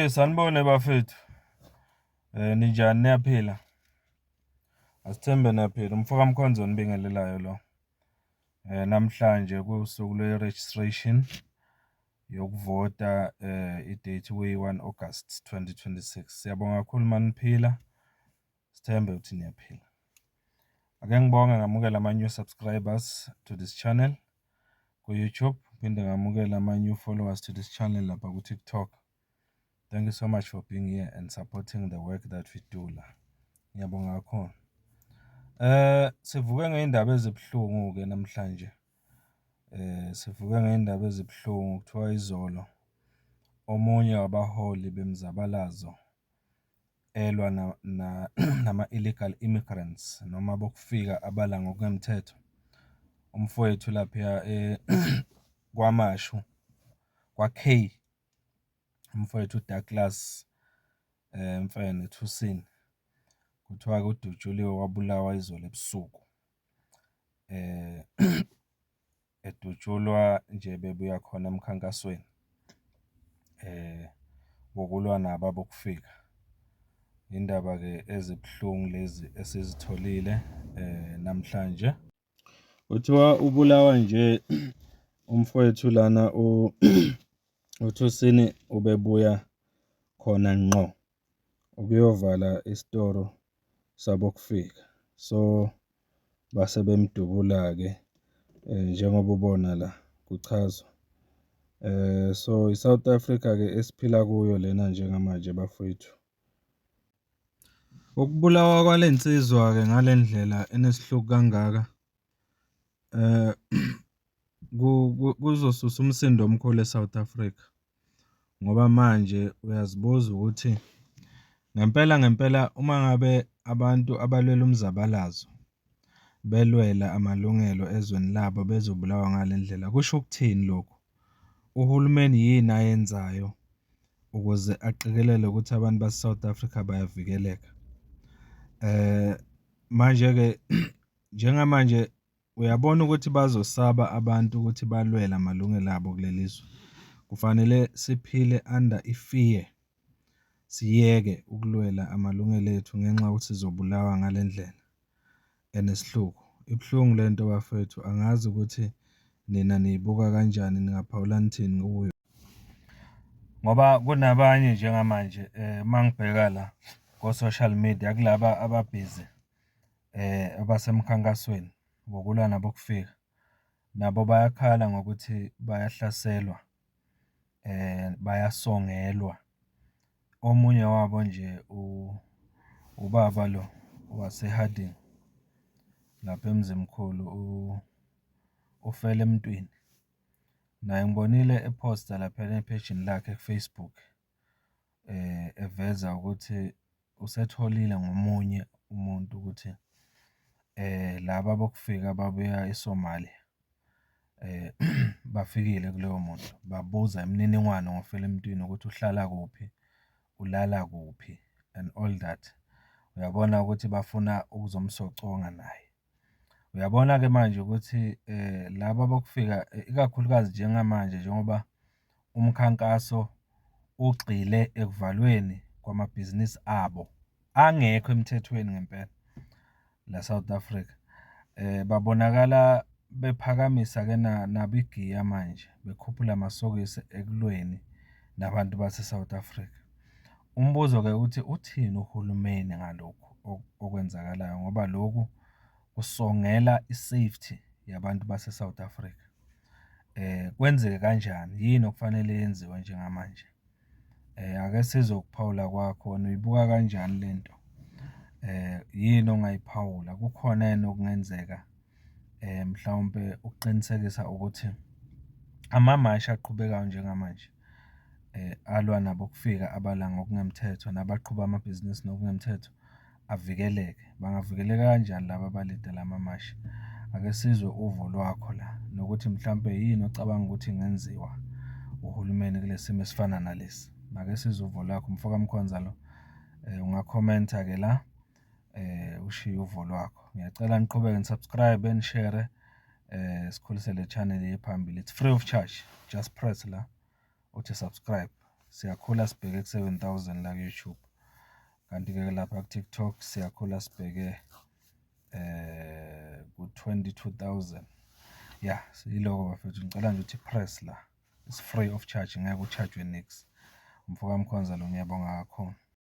Sanibone bafethu. Ninjani niyaphila? Asithembe niyaphila. Umfoka Mkhonzo nibingelelayo lo. Namhlanje kusuku lwe-registration yokuvota i-date kwi-1 August 2026. Siyabonga kakhulu maniphila. Sithembe ukuthi niyaphila. Ake ngibonge ngamukela ama-new subscribers to this channel ku-YouTube. Phinde ngamukela ama-new followers to this channel lapha ku-TikTok. Thank you so much for being here and supporting the work that we do la. Ngiyabonga kakhulu. Sivuke ngeindaba ezibuhlungu ke namhlanje. Sivuke ngeindaba ezibuhlungu kuthiwa izolo omunye wabaholi bemzabalazo elwa nama-illegal immigrants noma bokufika abala ngokungemthetho. Umfowethu lapha kwaMashu kwa-K, umfowethu Douglas Mfene Thusini, kuthiwa udutshuliwe wabulawa izolo ebusuku. Edutshulwa nje bebuya khona emkhankasweni wokulwa nabo abokufika. Indaba ke ezibuhlungu lezi esizitholile namhlanje. Kuthiwa ubulawa nje umfowethu lana uThusini ubebuya khona ngqo ukuyovala isitoro sabokufika. So base bemdubula ke njengoba ubona la kuchazwa. So iSouth Africa ke esiphila kuyo lena njengamanje bafowethu. Ukubulawa kwalensizwa ke ngalendlela enesihluku kangaka kuzosusa umsindo omkhulu eSouth Africa, ngoba manje uyazibuza ukuthi ngempela uma ngabe abantu abalwela umzabalazo belwela amalungelo ezweni labo bezobulawa ngalendlela, kusho ukuthini lokho? Uhulumeni yini ayenzayo ukuze aqikelele ukuthi abantu base-South Africa bayavikeleka? Manje ke njengamanje uyabona ukuthi bazosaba abantu ukuthi balwela amalungelo abo kulelizwe. Kufanele siphile under ifear, siyeke ukulwela amalungelo ethu ngenxa yokuthi sizobulawa ngalendlela enesihluku. Ibhlungu lento bafethu, angazi ukuthi nina niyibuka kanjani, ningaphawula nithini kuyo. Ngoba kunabanye njengamanje mangibheka la ko-social media kulaba ababhizi abasemkhankasweni wokulwa nabokufika, nabo bayakhala ngokuthi bayahlaselwa, bayasongelwa. Omunye wabo nje ubaba lo waseHarding lapha eMzimkhulu ufele emntwini. Naye ngibonile eposta lapha ephejini lakhe ku-Facebook eveza ukuthi usetholile ngomunye umuntu ukuthi laba bokufika babuya eSomalia bafikile kuloyo muntu, babuza imininingwane ngofela emntwini ukuthi uhlala kuphi, ulala kuphi and all that. Uyabona ukuthi bafuna ukuzomsoconga naye. Uyabona ke manje ukuthi laba bokufika ikakhulukazi njengamanje njengoba umkhankaso ugxile ekuvalweni kwamabhizinisi abo angekho emthethweni ngempela la South Africa. Babonakala bephakamisa ke nabo igiya manje, bekhuphula amasokisi ekulweni nabantu base-South Africa. Umbuzo ke uthi uthini uhulumeni ngalokhu okwenzakalayo, ngoba lokhu kusongela i-safety yabantu base-South Africa. Kwenzeke kanjani? Yini okufanele yenziwe njengamanje? Ake sizokuphawula kwakho, uyibuka kanjani lento? Yini ongayiphawula? Kukhona yini okungenzeka mhlawumpe ukuqinisekisa ukuthi amamashi aqhubekayo njengamanje alwa nabokufika abala ngokungemthetho nabaqhuba amabhizinisi ngokungemthetho avikeleke? Bangavikeleka kanjani laba abalidela amamashi? Ake sizwe uvo lwakho la, nokuthi mhlawumpe yini ocabanga ukuthi ingenziwa uhulumeni kule simo esifana nalesi. Ake sizwe uvo lwakho. Mfoka Mkhonza lo, ungakhomenta ke la ushiye uvo lwakho. Ngiyacela niqhubeke nisubscribe, nishare, sikhulise le channel iye phambili. It's free of charge. Just press la uthi subscribe. Siyakhula sibheke ku-7,000 la ku-YouTube. Kanti-ke lapha ku-TikTok siyakhula sibheke ku-22,000. Ya, yiloko bafethu. Ngicela nje ukuthi press la. It's free of charge, ngeke ucharge nix. Mfoka Mkhonza lo, ngiyabonga kakhulu.